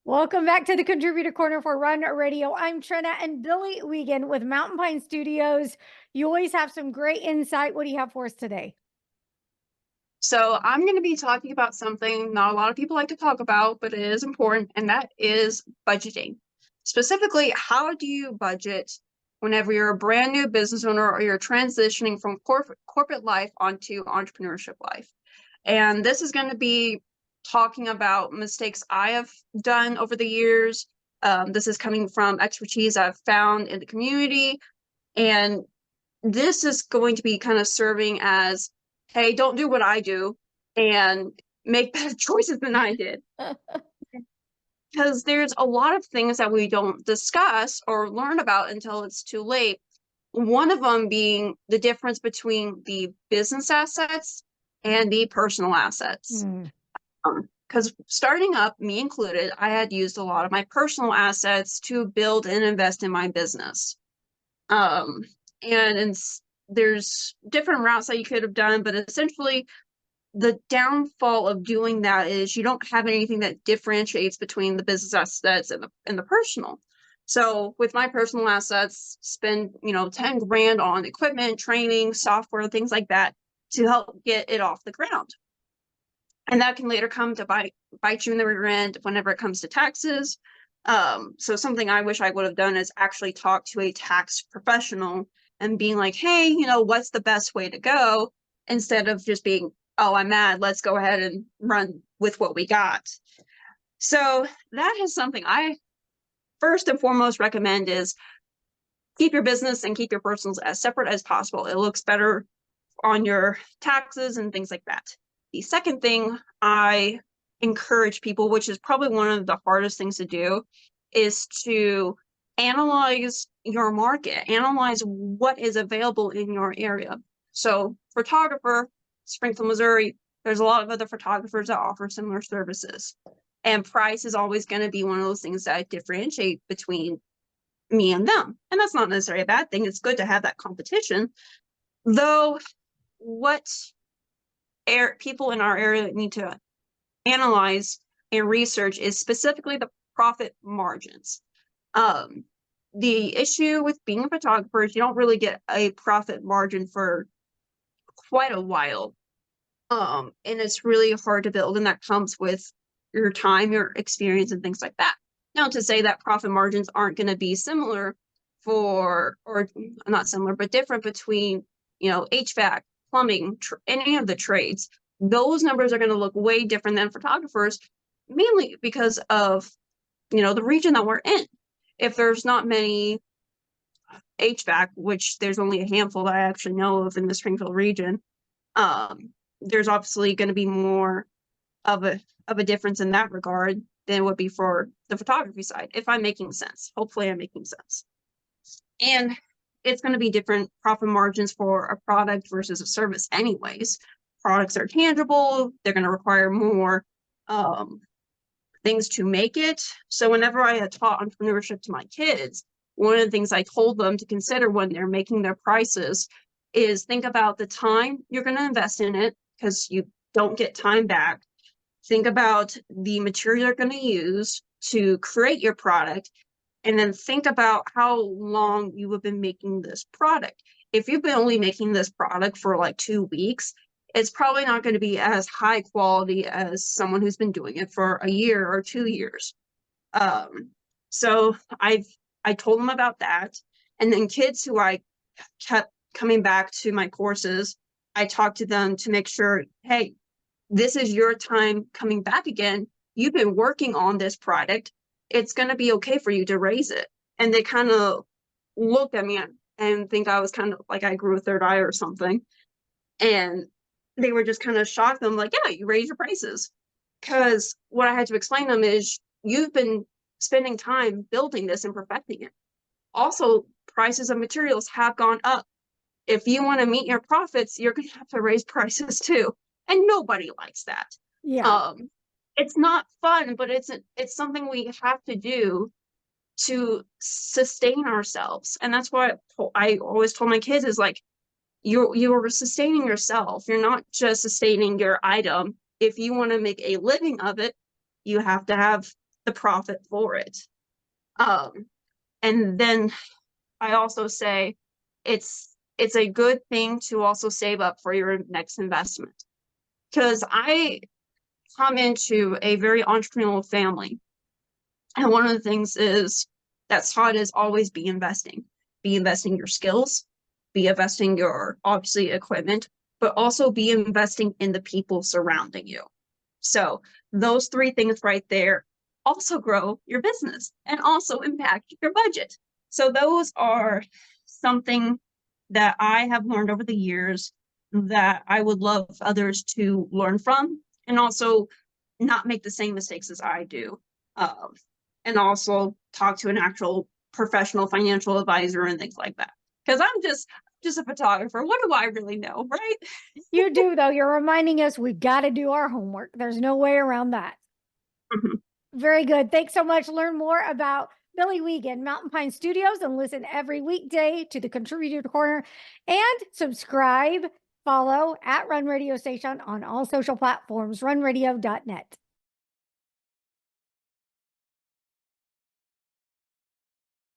Welcome back to the Contributor Corner for Run Radio. I'm Trina and Billie Wiegand with Mountain Pine Studios. You always have some great insight. What do you have for us today? So I'm going to be talking about something not a lot of people like to talk about, but it is important, and that is budgeting. Specifically, how do you budget whenever you're a brand new business owner or you're transitioning from corporate life onto entrepreneurship life? And this is going to be talking about mistakes I have done over the years. This is coming from expertise I've found in the community, and this is going to be kind of serving as, hey, don't do what I do and make better choices than I did. Because there's a lot of things that we don't discuss or learn about until it's too late. One of them being the difference between the business assets and the personal assets. Because starting up, me included, I had used a lot of my personal assets to build and invest in my business. And there's different routes that you could have done, but essentially the downfall of doing that is you don't have anything that differentiates between the business assets and the personal. So with my personal assets, spend 10 grand on equipment, training, software, things like that to help get it off the ground. And that can later come to bite you in the rear end whenever it comes to taxes. So something I wish I would have done is actually talk to a tax professional and being like, hey, what's the best way to go? Instead of just being, oh, I'm mad, let's go ahead and run with what we got. So that is something I first and foremost recommend is keep your business and keep your personals as separate as possible. It looks better on your taxes and things like that. The second thing I encourage people, which is probably one of the hardest things to do, is to analyze your market, analyze what is available in your area. So photographer, Springfield, Missouri, there's a lot of other photographers that offer similar services. And price is always going to be one of those things that differentiate between me and them. And that's not necessarily a bad thing. It's good to have that competition. Though what people in our area need to analyze and research is specifically the profit margins. The issue with being a photographer is you don't really get a profit margin for quite a while. And it's really hard to build, and that comes with your time, your experience, and things like that. Now, to say that profit margins aren't going to be similar or not similar, but different between, HVAC, plumbing, any of the trades, those numbers are going to look way different than photographers, mainly because of, the region that we're in. If there's not many HVAC, which there's only a handful that I actually know of in the Springfield region, there's obviously going to be more of a difference in that regard than it would be for the photography side, if I'm making sense. Hopefully I'm making sense. And it's going to be different profit margins for a product versus a service anyways. Products are tangible. They're going to require more things to make it. So whenever I had taught entrepreneurship to my kids, one of the things I told them to consider when they're making their prices is think about the time you're going to invest in it, because you don't get time back. Think about the material you're going to use to create your product, and then think about how long you have been making this product. If you've been only making this product for like 2 weeks, it's probably not going to be as high quality as someone who's been doing it for a year or 2 years. So I told them about that. And then kids who I kept coming back to my courses, I talked to them to make sure, hey, this is your time coming back again. You've been working on this product. It's going to be okay for you to raise it. And they kind of looked at me and think I was kind of like I grew a third eye or something. And they were just kind of shocked. I'm like, yeah, you raise your prices. Because what I had to explain to them is you've been spending time building this and perfecting it. Also, prices of materials have gone up. If you want to meet your profits, you're going to have to raise prices too. And nobody likes that. Yeah. It's not fun, but it's something we have to do to sustain ourselves. And that's what I always told my kids is like, you're sustaining yourself. You're not just sustaining your item. If you want to make a living of it, you have to have the profit for it. And then I also say it's a good thing to also save up for your next investment. Because I come into a very entrepreneurial family. And one of the things is that's taught is always be investing. Be investing your skills, be investing your obviously equipment, but also be investing in the people surrounding you. So those three things right there also grow your business and also impact your budget. So those are something that I have learned over the years that I would love others to learn from and also not make the same mistakes as I do. Um, and also talk to an actual professional financial advisor and things like that. Because I'm just a photographer. What do I really know, right? You do, though. You're reminding us we've got to do our homework. There's no way around that. Mhm. Very good. Thanks so much. Learn more about Billie Wiegand, Mountain Pine Studios, and listen every weekday to the Contributor Corner and subscribe, follow at Run Radio Station on all social platforms, runradio.net.